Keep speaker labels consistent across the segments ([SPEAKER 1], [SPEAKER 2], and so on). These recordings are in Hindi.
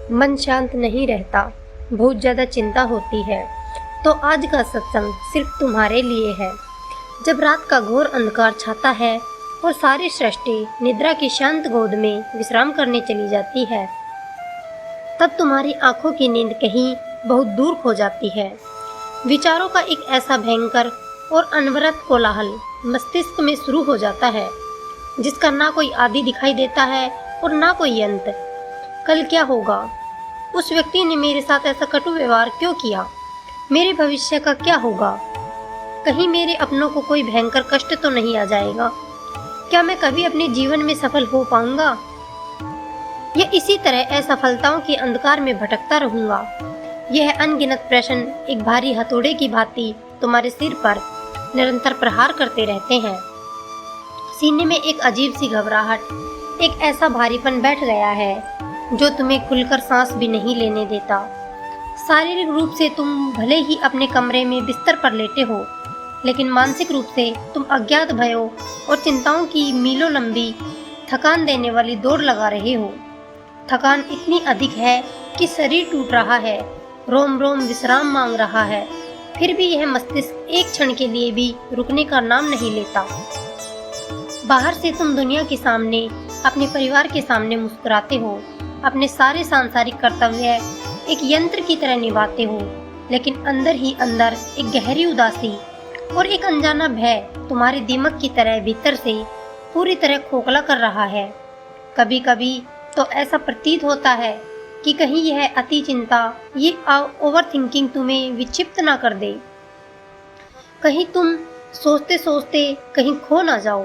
[SPEAKER 1] मन शांत नहीं रहता, बहुत ज़्यादा चिंता होती है। तो आज का सत्संग सिर्फ तुम्हारे लिए है। जब रात का घोर अंधकार छाता है और सारी सृष्टि निद्रा की शांत गोद में विश्राम करने चली जाती है, तब तुम्हारी आंखों की नींद कहीं बहुत दूर खो जाती है। विचारों का एक ऐसा भयंकर और अनवरत कोलाहल मस्तिष्क में शुरू हो जाता है, जिसका ना कोई आदि दिखाई देता है और ना कोई अंत। कल क्या होगा? उस व्यक्ति ने मेरे साथ ऐसा कटु व्यवहार क्यों किया? मेरे भविष्य का क्या होगा? कहीं मेरे अपनों को कोई भयंकर कष्ट तो नहीं आ जाएगा? क्या मैं कभी अपने जीवन में सफल हो पाऊंगा, या इसी तरह असफलताओं के अंधकार में भटकता रहूंगा? यह अनगिनत प्रश्न एक भारी हथौड़े की भांति तुम्हारे सिर पर निरंतर प्रहार करते रहते हैं। सीने में एक अजीब सी घबराहट, एक ऐसा भारीपन बैठ गया है जो तुम्हें खुलकर सांस भी नहीं लेने देता। शारीरिक रूप से तुम भले ही अपने कमरे में बिस्तर पर लेटे हो, लेकिन मानसिक रूप से तुम अज्ञात भयों और चिंताओं की मीलों लंबी थकान देने वाली दौड़ लगा रहे हो। थकान इतनी अधिक है कि शरीर टूट रहा है, रोम रोम विश्राम मांग रहा है, फिर भी यह मस्तिष्क एक क्षण के लिए भी रुकने का नाम नहीं लेता। बाहर से तुम दुनिया के सामने, अपने परिवार के सामने मुस्कुराते हो, अपने सारे सांसारिक कर्तव्य एक यंत्र की तरह निभाते हो, लेकिन अंदर ही अंदर एक गहरी उदासी और एक अनजाना भय तुम्हारे दिमाग की तरह भीतर से पूरी तरह खोखला कर रहा है। कभी कभी तो ऐसा प्रतीत होता है कि कहीं यह अति चिंता, ये ओवर थिंकिंग तुम्हें विक्षिप्त ना कर दे। कहीं तुम सोचते सोचते कहीं खो ना जाओ,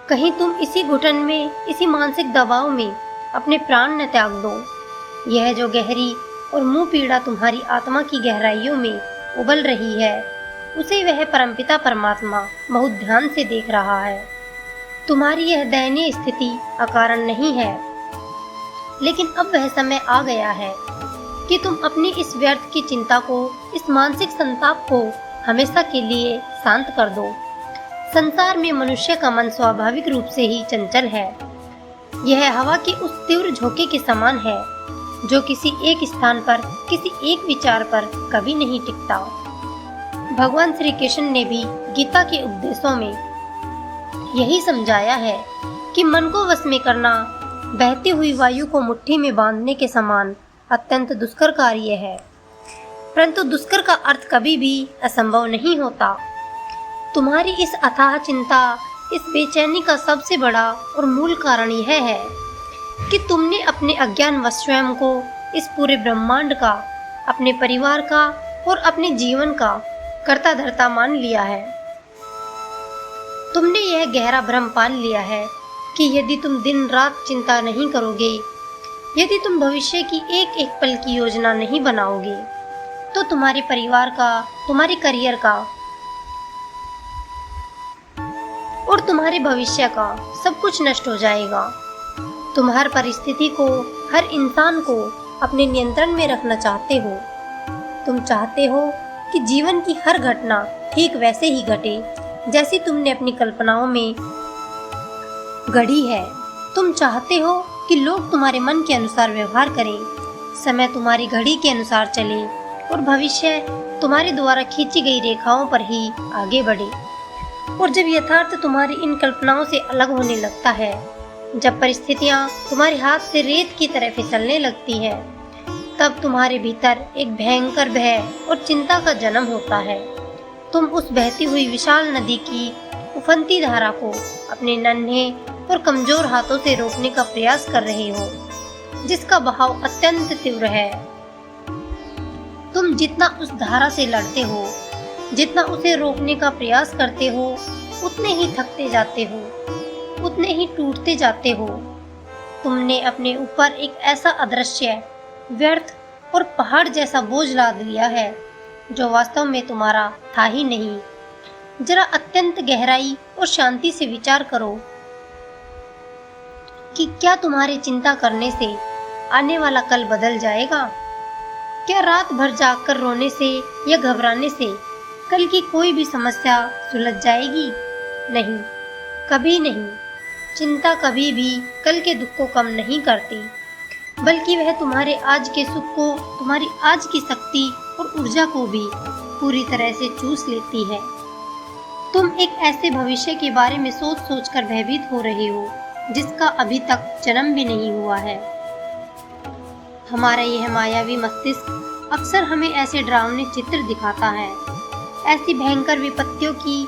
[SPEAKER 1] कहीं तुम इसी घुटन में, इसी मानसिक दबाव में अपने प्राण न त्याग दो। यह जो गहरी और मुंह पीड़ा तुम्हारी आत्मा की गहराइयों में उबल रही है, उसे वह परमपिता परमात्मा बहुत ध्यान से देख रहा है। तुम्हारी यह दयनीय स्थिति अकारण नहीं है, लेकिन अब वह समय आ गया है कि तुम अपनी इस व्यर्थ की चिंता को, इस मानसिक संताप को हमेशा के लिए शांत कर दो। संसार में मनुष्य का मन स्वाभाविक रूप से ही चंचल है। यह हवा की उस तीव्र झोंके के समान है जो किसी एक स्थान पर, किसी एक विचार पर कभी नहीं टिकता। भगवान श्री कृष्ण ने भी गीता के उपदेशों में यही समझाया है कि मन को वश में करना बहती हुई वायु को मुट्ठी में बांधने के समान अत्यंत दुष्कर कार्य है। परंतु दुष्कर का अर्थ कभी भी असंभव नहीं होता। तुम्हारी इस अथाह चिंता, इस बेचैनी का सबसे बड़ा और मूल कारण यह है कि तुमने अपने अज्ञानवश स्वयं को इस पूरे ब्रह्मांड का, अपने परिवार का और अपने जीवन का कर्ता धर्ता मान लिया है। तुमने यह गहरा भ्रम पाल लिया है कि यदि तुम दिन रात चिंता नहीं करोगे, यदि तुम भविष्य की एक एक पल की योजना नहीं बनाओगे, तो तुम्हारे परिवार का, तुम्हारे करियर का और तुम्हारे भविष्य का सब कुछ नष्ट हो जाएगा। तुम हर परिस्थिति को, हर इंसान को अपने नियंत्रण में रखना चाहते हो। तुम चाहते हो कि जीवन की हर घटना ठीक वैसे ही घटे जैसी तुमने अपनी कल्पनाओं में गढ़ी है। तुम चाहते हो कि लोग तुम्हारे मन के अनुसार व्यवहार करें, समय तुम्हारी घड़ी के अनुसार चले और भविष्य तुम्हारे द्वारा खींची गई रेखाओं पर ही आगे बढ़े। और जब यथार्थ तुम्हारी इन कल्पनाओं से अलग होने लगता है, जब परिस्थितियां तुम्हारे हाथ से रेत की तरह फिसलने लगती है, तब तुम्हारे भीतर एक भयंकर भय और चिंता का जन्म होता है। तुम उस बहती हुई विशाल नदी की उफनती धारा को अपने नन्हे और कमजोर हाथों से रोकने का प्रयास कर रहे हो, जिसका बहाव अत्यंत तीव्र है। तुम जितना उस धारा से लड़ते हो, जितना उसे रोकने का प्रयास करते हो, उतने ही थकते जाते हो, उतने ही टूटते जाते हो। तुमने अपने ऊपर एक ऐसा अदृश्य, व्यर्थ और पहाड़ जैसा बोझ लाद लिया है जो वास्तव में तुम्हारा था ही नहीं। जरा अत्यंत गहराई और शांति से विचार करो कि क्या तुम्हारे चिंता करने से आने वाला कल बदल जाएगा? क्या रात भर जागकर रोने से या घबराने से कल की कोई भी समस्या सुलझ जाएगी? नहीं, कभी नहीं। चिंता कभी भी कल के दुख को कम नहीं करती। बल्कि वह तुम्हारे आज के सुख को, तुम्हारी आज की शक्ति और ऊर्जा को भी पूरी तरह से चूस लेती है। तुम एक ऐसे भविष्य के बारे में सोच सोच कर भयभीत हो रहे हो जिसका अभी तक जन्म भी नहीं हुआ है। हमारा यह मायावी मस्तिष्क अक्सर हमें ऐसे डरावने चित्र दिखाता है, ऐसी भयंकर विपत्तियों की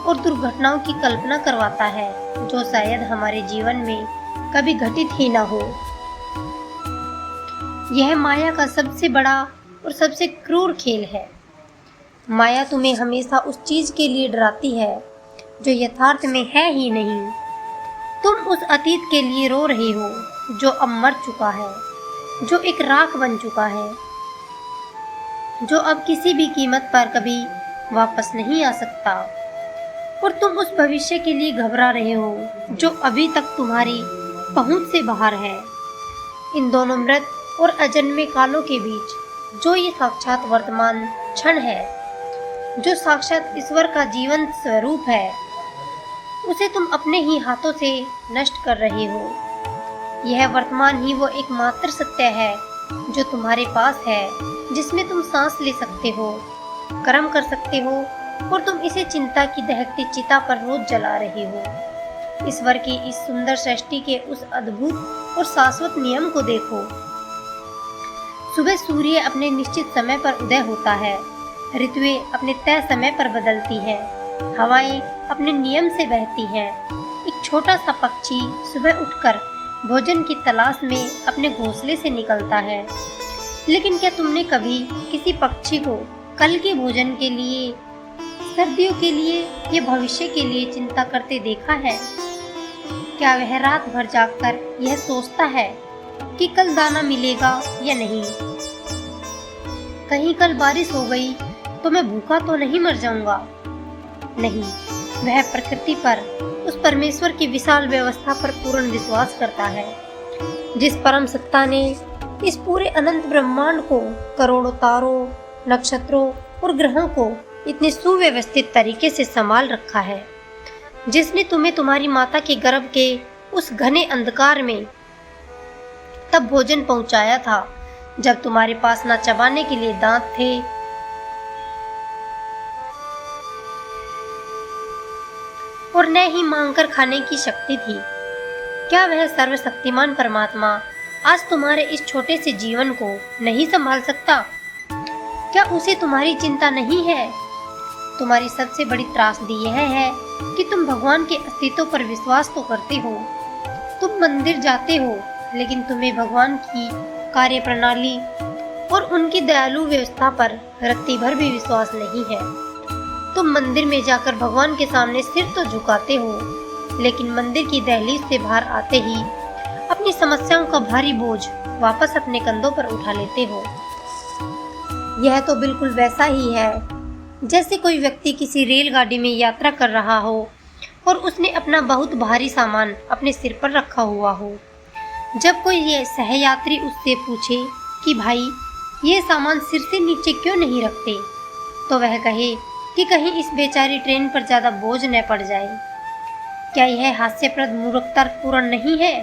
[SPEAKER 1] और दुर्घटनाओं की कल्पना करवाता है जो शायद हमारे जीवन में कभी घटित ही ना हो। यह माया का सबसे बड़ा और सबसे क्रूर खेल है। माया तुम्हें हमेशा उस चीज के लिए डराती है जो यथार्थ में है ही नहीं। तुम उस अतीत के लिए रो रहे हो जो अब मर चुका है, जो एक राख बन चुका है, जो अब किसी भी कीमत पर कभी वापस नहीं आ सकता। और तुम उस भविष्य के लिए घबरा रहे हो जो अभी तक तुम्हारी पहुंच से बाहर है। इन दोनों मृत और अजन्मे कालों के बीच जो ये साक्षात वर्तमान क्षण है, जो साक्षात ईश्वर का जीवंत स्वरूप है, उसे तुम अपने ही हाथों से नष्ट कर रहे हो। यह वर्तमान ही वो एकमात्र सत्य है जो तुम्हारे पास है, जिसमें तुम सांस ले सकते हो, कर्म कर सकते हो, और तुम इसे चिंता की दहकती चिता पर रोज जला रहे हो। ईश्वर की इस सुंदर सृष्टि के उस अद्भुत और शाश्वत नियम को देखो। सुबह सूर्य अपने निश्चित समय पर उदय होता है, ऋतुएं अपने तय समय पर बदलती हैं, हवाएं अपने नियम से बहती हैं। एक छोटा सा पक्षी सुबह उठकर भोजन की तलाश में अपने घोंसले से निकलता है, लेकिन क्या तुमने कभी किसी पक्षी को कल के भोजन के लिए, सर्दियों के लिए या भविष्य के लिए चिंता करते देखा है? क्या वह रात भर जागकर यह सोचता है कि कल दाना मिलेगा या नहीं? कहीं कल बारिश हो गई तो मैं भूखा तो नहीं मर जाऊंगा? नहीं, वह प्रकृति पर, उस परमेश्वर की विशाल व्यवस्था पर पूर्ण विश्वास करता है, जिस परम सत्ता ने इस पूरे अनंत ब्रह्मांड को, करोड़ों तारों, नक्षत्रों और ग्रहों को इतने सुव्यवस्थित तरीके से संभाल रखा है, जिसने तुम्हें तुम्हारी माता के गर्भ के उस घने अंधकार में तब भोजन पहुंचाया था जब तुम्हारे पास ना चबाने के लिए दांत थे और न ही मांगकर खाने की शक्ति थी। क्या वह सर्वशक्तिमान परमात्मा आज तुम्हारे इस छोटे से जीवन को नहीं संभाल सकता? क्या उसे तुम्हारी चिंता नहीं है? तुम्हारी सबसे बड़ी त्रासदी यह है कि तुम भगवान के अस्तित्व पर विश्वास तो करते हो, तुम मंदिर जाते हो, लेकिन तुम्हें भगवान की कार्य प्रणाली और उनकी दयालु व्यवस्था पर रत्ती भर भी विश्वास नहीं है। तुम मंदिर में जाकर भगवान के सामने सिर तो झुकाते हो, लेकिन मंदिर की दहलीज से बाहर आते ही अपनी समस्याओं का भारी बोझ वापस अपने कंधों पर उठा लेते हो। यह तो बिल्कुल वैसा ही है जैसे कोई व्यक्ति किसी रेलगाड़ी में यात्रा कर रहा हो और उसने अपना बहुत भारी सामान अपने सिर पर रखा हुआ हो। जब कोई ये सहयात्री उससे पूछे कि भाई ये सामान सिर से नीचे क्यों नहीं रखते, तो वह कहे कि कहीं इस बेचारी ट्रेन पर ज़्यादा बोझ न पड़ जाए। क्या यह हास्यप्रद मूर्खतापूर्ण नहीं है?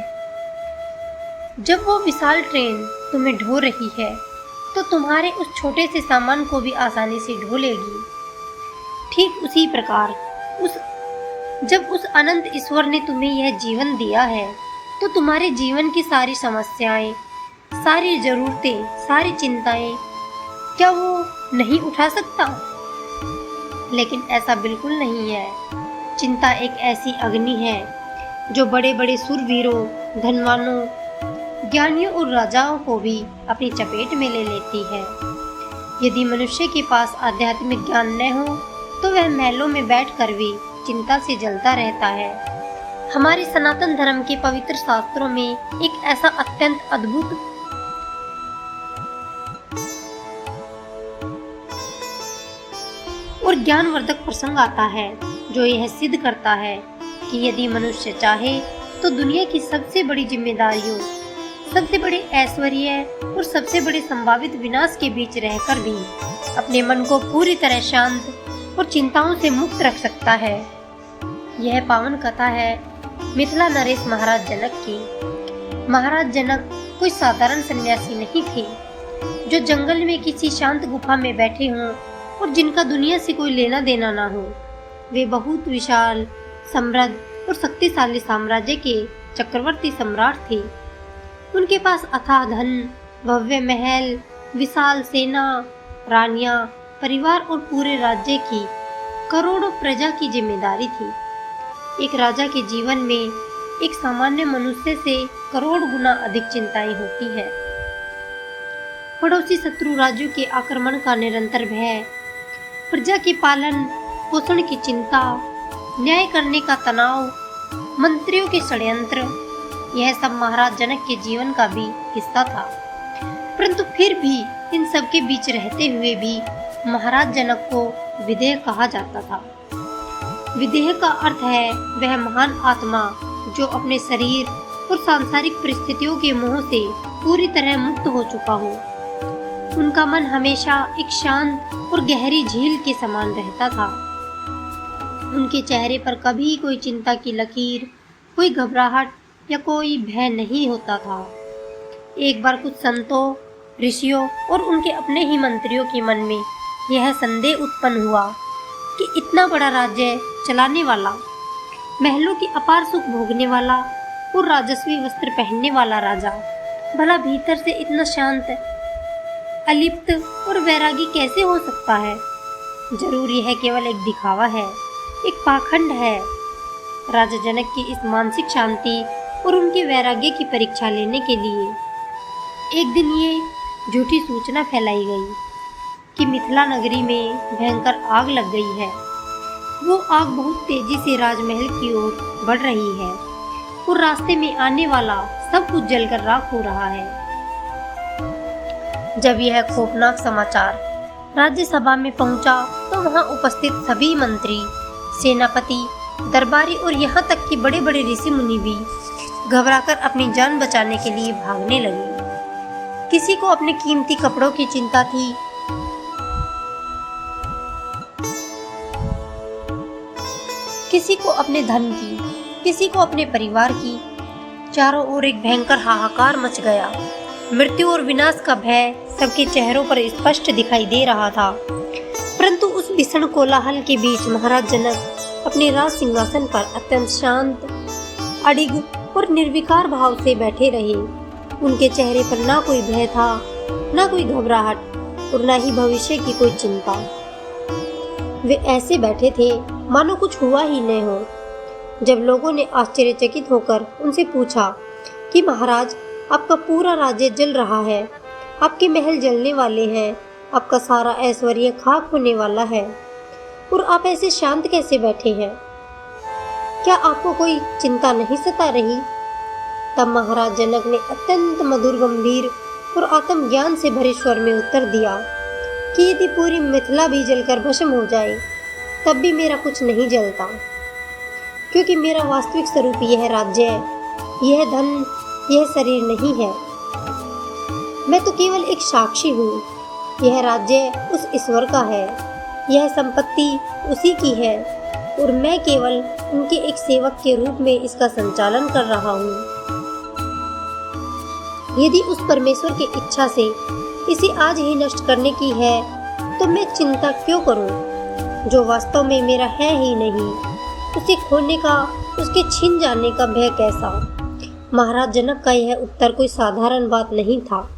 [SPEAKER 1] जब वो विशाल ट्रेन तुम्हें ढो रही है तो तुम्हारे उस छोटे से सामान को भी आसानी से ढो लेगी। ठीक उसी प्रकार जब उस अनंत ईश्वर ने तुम्हें यह जीवन दिया है तो तुम्हारे जीवन की सारी समस्याएं, सारी जरूरतें, सारी चिंताएं क्या वो नहीं उठा सकता? लेकिन ऐसा बिल्कुल नहीं है। चिंता एक ऐसी अग्नि है जो बड़े बड़े सुरवीरों, धनवानों, ज्ञानियों और राजाओं को भी अपनी चपेट में ले लेती है। यदि मनुष्य के पास आध्यात्मिक ज्ञान न हो तो वह महलों में बैठकर भी चिंता से जलता रहता है। हमारे सनातन धर्म के पवित्र शास्त्रों में एक ऐसा अत्यंत अद्भुत और ज्ञानवर्धक प्रसंग आता है जो यह सिद्ध करता है कि यदि मनुष्य चाहे तो दुनिया की सबसे बड़ी जिम्मेदारियों, सबसे बड़े ऐश्वर्य और सबसे बड़े संभावित विनाश के बीच रहकर भी अपने मन को पूरी तरह शांत और चिंताओं से मुक्त रख सकता है। यह पावन कथा है मिथिला नरेश महाराज जनक की। महाराज जनक कोई साधारण सन्यासी नहीं थे जो जंगल में किसी शांत गुफा में बैठे हों और जिनका दुनिया से कोई लेना देना ना हो। वे बहुत विशाल, समृद्ध और शक्तिशाली साम्राज्य के चक्रवर्ती सम्राट थे। उनके पास अथाह धन, भव्य महल, विशाल सेना, रानियां, परिवार और पूरे राज्य की करोड़ों प्रजा की जिम्मेदारी थी। एक राजा के जीवन में एक सामान्य मनुष्य से करोड़ गुना अधिक चिंताएं होती है। पड़ोसी शत्रु राज्यों के आक्रमण का निरंतर भय, प्रजा के पालन पोषण की चिंता, न्याय करने का तनाव, मंत्रियों के षड्यंत्र, यह सब महाराज जनक के जीवन का भी हिस्सा था। परंतु फिर भी इन सब के बीच रहते हुए भी महाराज जनक को विदेह कहा जाता था। विदेह का अर्थ है वह महान आत्मा जो अपने शरीर और सांसारिक परिस्थितियों के मोह से पूरी तरह मुक्त हो चुका हो। उनका मन हमेशा एक शांत और गहरी झील के समान रहता था। उनके चेहरे पर कभी कोई चिंता की लकीर, कोई घबराहट या कोई भय नहीं होता था। एक बार कुछ संतों, ऋषियों और उनके अपने ही मंत्रियों के मन में यह संदेह उत्पन्न हुआ कि इतना बड़ा राज्य चलाने वाला, महलों की अपार सुख भोगने वाला और राजस्वी वस्त्र पहनने वाला राजा भला भीतर से इतना शांत, अलिप्त और वैरागी कैसे हो सकता है? जरूर यह केवल एक दिखावा है, एक पाखंड है। राजा जनक की इस मानसिक शांति और उनके वैराग्य की परीक्षा लेने के लिए एक दिन ये झूठी सूचना फैलाई गई कि मिथिला नगरी में भयंकर आग लग गई है। वो आग बहुत तेजी से राजमहल की ओर बढ़ रही है और रास्ते में आने वाला सब कुछ जलकर राख हो रहा है। जब यह खौफनाक समाचार राज्यसभा में पहुंचा तो वहां उपस्थित सभी मंत्री, सेनापति, दरबारी और यहाँ तक कि बड़े बड़े ऋषि मुनि भी घबराकर अपनी जान बचाने के लिए भागने लगे। किसी को अपने कीमती कपड़ों की चिंता थी, किसी को अपने धन की, किसी को अपने परिवार की। चारों ओर एक भयंकर हाहाकार मच गया। मृत्यु और विनाश का भय सबके चेहरों पर स्पष्ट दिखाई दे रहा था। परंतु उस भीषण कोलाहल के बीच महाराज जनक अपने राज सिंहासन पर अत्यंत शांत, अडिग और निर्विकार भाव से बैठे रहे। उनके चेहरे पर ना कोई भय था, ना कोई घबराहट और ना ही भविष्य की कोई चिंता। वे ऐसे बैठे थे मानो कुछ हुआ ही न हो। जब लोगों ने आश्चर्यचकित होकर उनसे पूछा कि महाराज, आपका पूरा राज्य जल रहा है, आपके महल जलने वाले हैं, आपका सारा ऐश्वर्य खाक होने वाला है और आप ऐसे शांत कैसे बैठे हैं? क्या आपको कोई चिंता नहीं सता रही? तब महाराज जनक ने अत्यंत मधुर, गंभीर और आत्मज्ञान से भरे स्वर में उत्तर दिया कि यदि पूरी मिथिला भी जलकर भस्म हो जाए तब भी मेरा कुछ नहीं जलता, क्योंकि मेरा वास्तविक स्वरूप यह राज्य, यह धन, यह शरीर नहीं है। मैं तो केवल एक साक्षी हूँ। यह राज्य उस ईश्वर का है, यह संपत्ति उसी की है और मैं केवल उनके एक सेवक के रूप में इसका संचालन कर रहा हूँ। यदि उस परमेश्वर की इच्छा से इसे आज ही नष्ट करने की है तो मैं चिंता क्यों करूं? जो वास्तव में मेरा है ही नहीं, उसे खोने का, उसके छिन जाने का भय कैसा? महाराज जनक का यह उत्तर कोई साधारण बात नहीं था।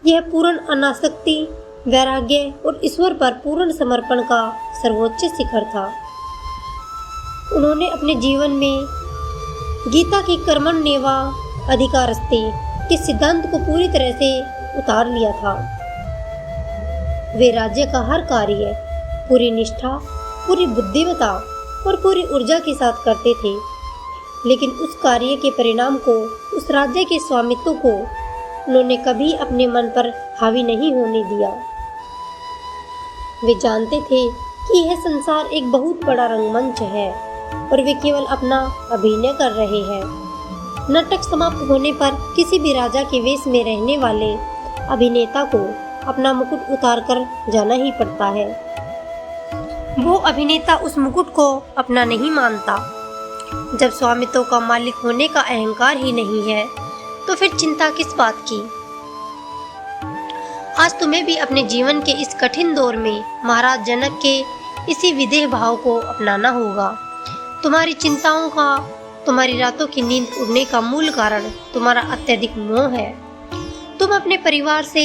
[SPEAKER 1] यह पूर्ण अनासक्ति, वैराग्य और ईश्वर पर पूर्ण समर्पण का सर्वोच्च शिखर था। उन्होंने अपने जीवन में गीता की कर्मण्येवा अधिकारस्ते के सिद्धांत को पूरी तरह से उतार लिया था। वे राज्य का हर कार्य पूरी निष्ठा, पूरी बुद्धिमत्ता और पूरी ऊर्जा के साथ करते थे, लेकिन उस कार्य के परिणाम को, उस राज्य के स्वामित्व को उन्होंने कभी अपने मन पर हावी नहीं होने दिया। वे जानते थे कि यह संसार एक बहुत बड़ा रंगमंच है और वे केवल अपना अभिनय कर रहे हैं। नाटक समाप्त होने पर किसी भी राजा के वेश में रहने वाले अभिनेता को अपना मुकुट उतार कर जाना ही पड़ता है। वो अभिनेता उस मुकुट को अपना नहीं मानता। जब स्वामित्व का मालिक होने का अहंकार ही नहीं है तो फिर चिंता किस बात की। आज तुम्हें भी अपने जीवन के इस कठिन दौर में महाराज जनक के इसी विदेह भाव को अपनाना होगा। तुम्हारी चिंताओं का, तुम्हारी रातों की नींद उड़ने का मूल कारण तुम्हारा अत्यधिक मोह है। तुम अपने परिवार से,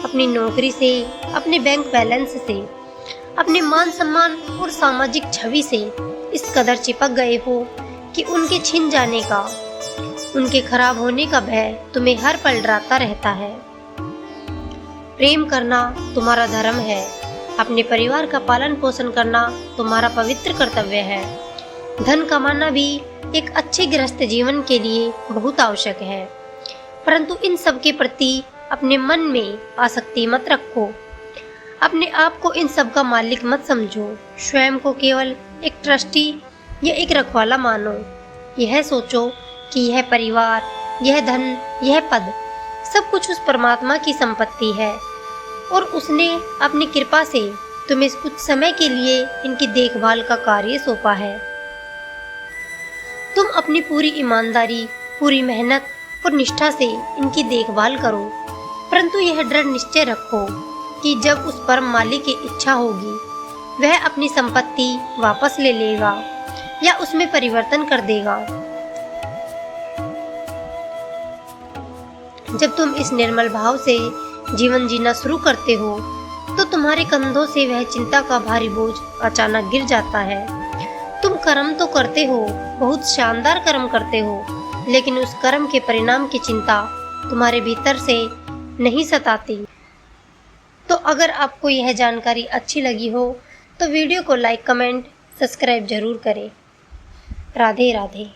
[SPEAKER 1] अपनी नौकरी से, अपने बैंक बैलेंस से, अपने मान सम्मान और सामाजिक छवि से इस कदर चिपक गए हो कि उनके छिन जाने का, उनके खराब होने का भय तुम्हें हर पल डराता रहता है। प्रेम करना तुम्हारा धर्म है, अपने परिवार का पालन पोषण करना तुम्हारा पवित्र कर्तव्य है। धन कमाना भी एक अच्छे गृहस्थ जीवन के लिए बहुत आवश्यक है, परंतु इन सब के प्रति अपने मन में आसक्ति मत रखो। अपने आप को इन सब का मालिक मत समझो। स्वयं को केवल एक ट्रस्टी या एक रखवाला मानो। यह सोचो कि यह परिवार, यह धन, यह पद सब कुछ उस परमात्मा की संपत्ति है और उसने अपनी कृपा से तुम्हें कुछ समय के लिए इनकी देखभाल का कार्य सौंपा है। तुम अपनी पूरी ईमानदारी, पूरी मेहनत और निष्ठा से इनकी देखभाल करो, परंतु यह दृढ़ निश्चय रखो कि जब उस परम मालिक की इच्छा होगी वह अपनी संपत्ति वापस ले लेगा या उसमें परिवर्तन कर देगा। जब तुम इस निर्मल भाव से जीवन जीना शुरू करते हो तो तुम्हारे कंधों से वह चिंता का भारी बोझ अचानक गिर जाता है। तुम कर्म तो करते हो, बहुत शानदार कर्म करते हो, लेकिन उस कर्म के परिणाम की चिंता तुम्हारे भीतर से नहीं सताती। तो अगर आपको यह जानकारी अच्छी लगी हो तो वीडियो को लाइक, कमेंट, सब्सक्राइब जरूर करें। राधे राधे।